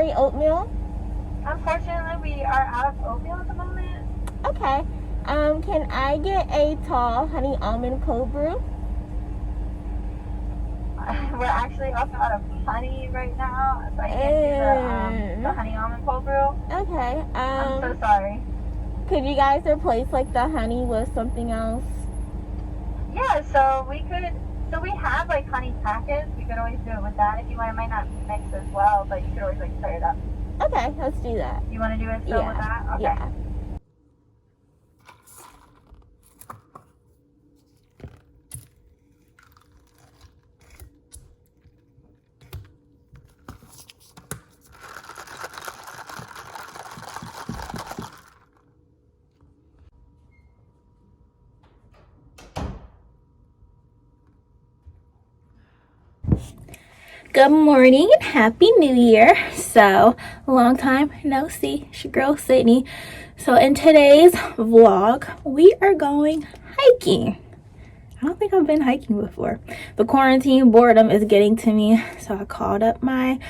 strawberry oatmeal? Unfortunately, we are out of oatmeal at the moment. Okay. Can I get a tall honey almond cold brew? We're actually also out of honey right now, so I can't do the honey almond cold brew. Okay. I'm so sorry. Could you guys replace like the honey with something else? Yeah, so we could. So we have like honey packets. We could always do it with that if you want. It might not mix as well, but you could always like stir it up. Okay, let's do that. You want to do it still with that? Okay. Yeah. Good morning and happy new year. So long time no see. It's your girl Sydney. So in today's vlog we are going hiking. I don't think I've been hiking before. The quarantine boredom is getting to me, so I called up my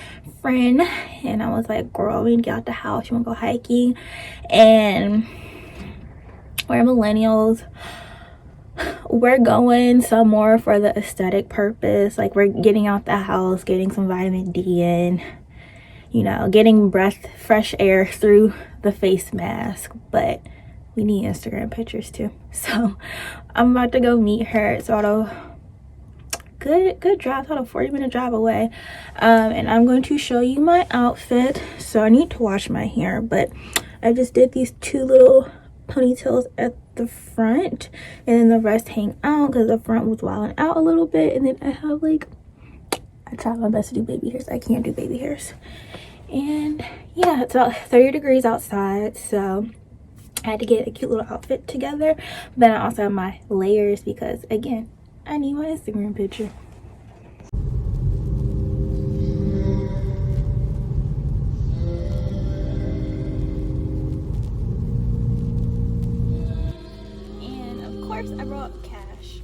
friend and I was like, girl, we need to get out the house, you want to go hiking? And we're millennials, we're going somewhere for the aesthetic purpose. Like, we're getting out the house, getting some vitamin D in, you know, getting fresh air through the face mask. But we need Instagram pictures too. So I'm about to go meet her. It's about a good drive, about a 40-minute drive away. And I'm going to show you my outfit. So I need to wash my hair, but I just did these two little ponytails at the front, and then the rest hang out because the front was wilding out a little bit. And then I have like, I tried my best to do baby hairs. I can't do baby hairs. And yeah, it's about 30 degrees outside, so I had to get a cute little outfit together. But then I also have my layers because, again, I need my Instagram picture. I brought cash.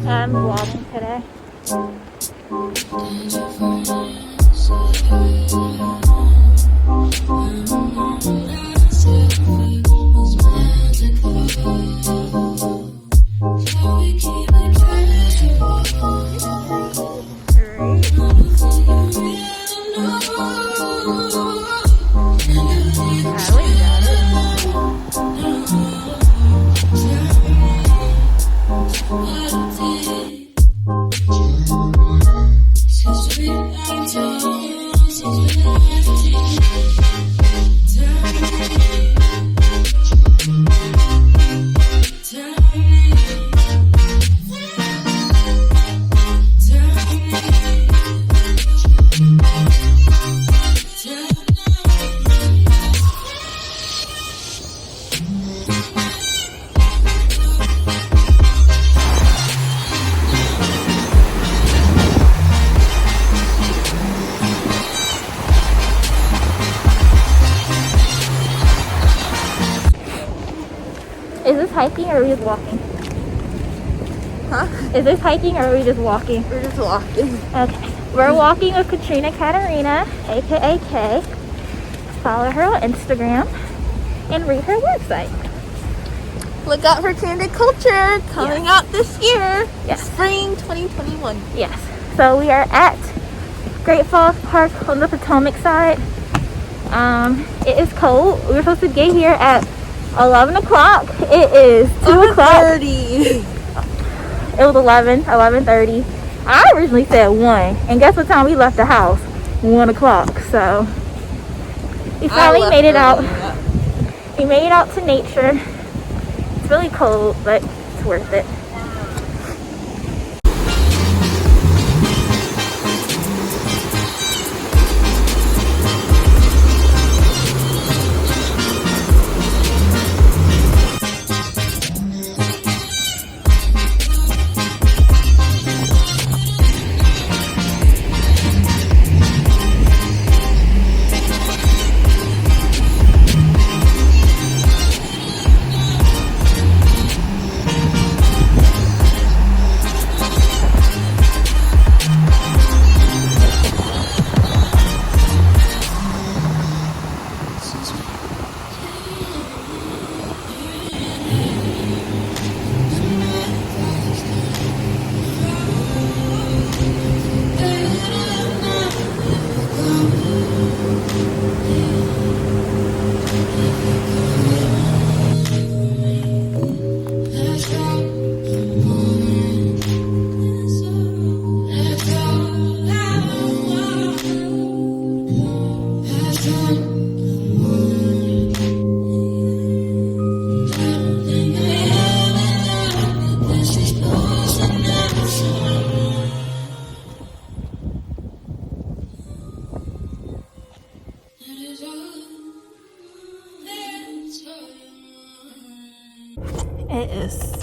I'm vlogging today. Is this hiking or are we just walking? Huh? Is this hiking or are we just walking? We're just walking. Okay. We're walking with Katrina Katarina, aka K. Follow her on Instagram and read her website. Look out for Candid Culture coming out this year. Yes. Spring 2021. Yes. So we are at Great Falls Park on the Potomac side. It is cold. We were supposed to get here at 11 o'clock. It is 2 o'clock. 11:30. It was 11:30. I originally said 1. And guess what time we left the house? 1 o'clock. So we finally made it out. We made it out to nature. It's really cold, but it's worth it.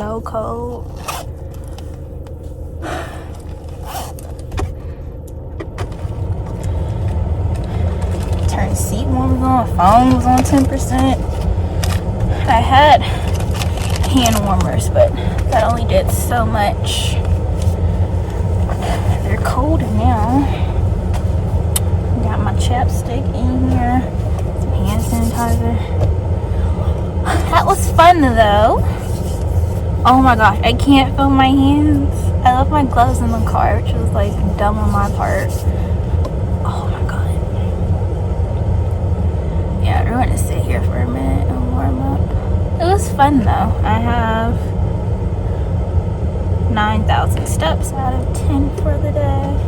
so cold. Turn seat warmers on, phone was on 10%. I had hand warmers, but that only did so much. They're cold now. Got my chapstick in here, some hand sanitizer. That was fun though. Oh my gosh, I can't feel my hands. I left my gloves in the car, which was like dumb on my part. Oh my god. Yeah, we're gonna sit here for a minute and warm up. It was fun though. I have 9,000 steps out of 10 for the day.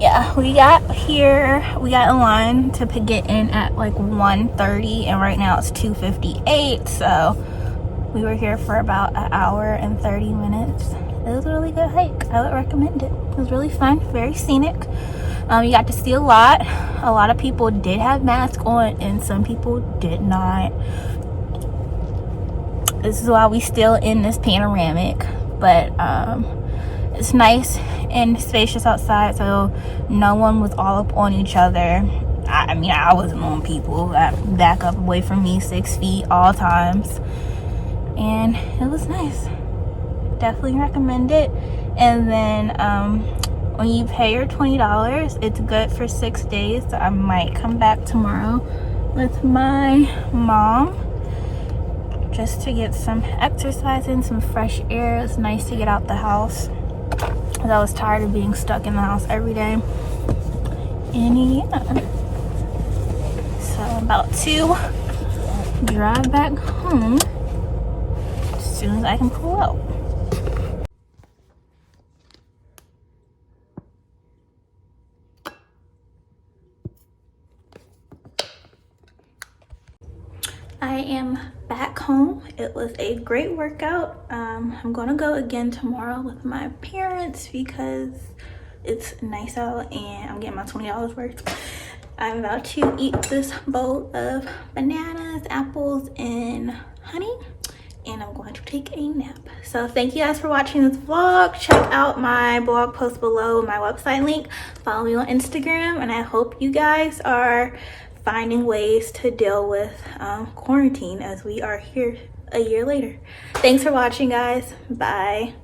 Yeah, we got in line to get in at like 1:30, and right now it's 2:58, so we were here for about an hour and 30 minutes. It was a really good hike. I would recommend it. It was really fun, very scenic. You got to see a lot. A lot of people did have masks on and some people did not. This is why we still in this panoramic, but it's nice and spacious outside, so no one was all up on each other. I mean, I wasn't on people that back up away from me 6 feet all times, and it was nice. Definitely recommend it. And then when you pay your $20, it's good for 6 days, so I might come back tomorrow with my mom just to get some exercise and some fresh air. It's nice to get out the house, because I was tired of being stuck in the house every day. And yeah, so I'm about to drive back home as soon as I can pull out. I am back home. It was a great workout. I'm gonna go again tomorrow with my parents because it's nice out and I'm getting my $20 worth. I'm about to eat this bowl of bananas, apples, and honey, and I'm going to take a nap. So thank you guys for watching this vlog. Check out my blog post below, my website link. Follow me on Instagram, and I hope you guys are finding ways to deal with quarantine as we are here a year later. Thanks for watching, guys. Bye.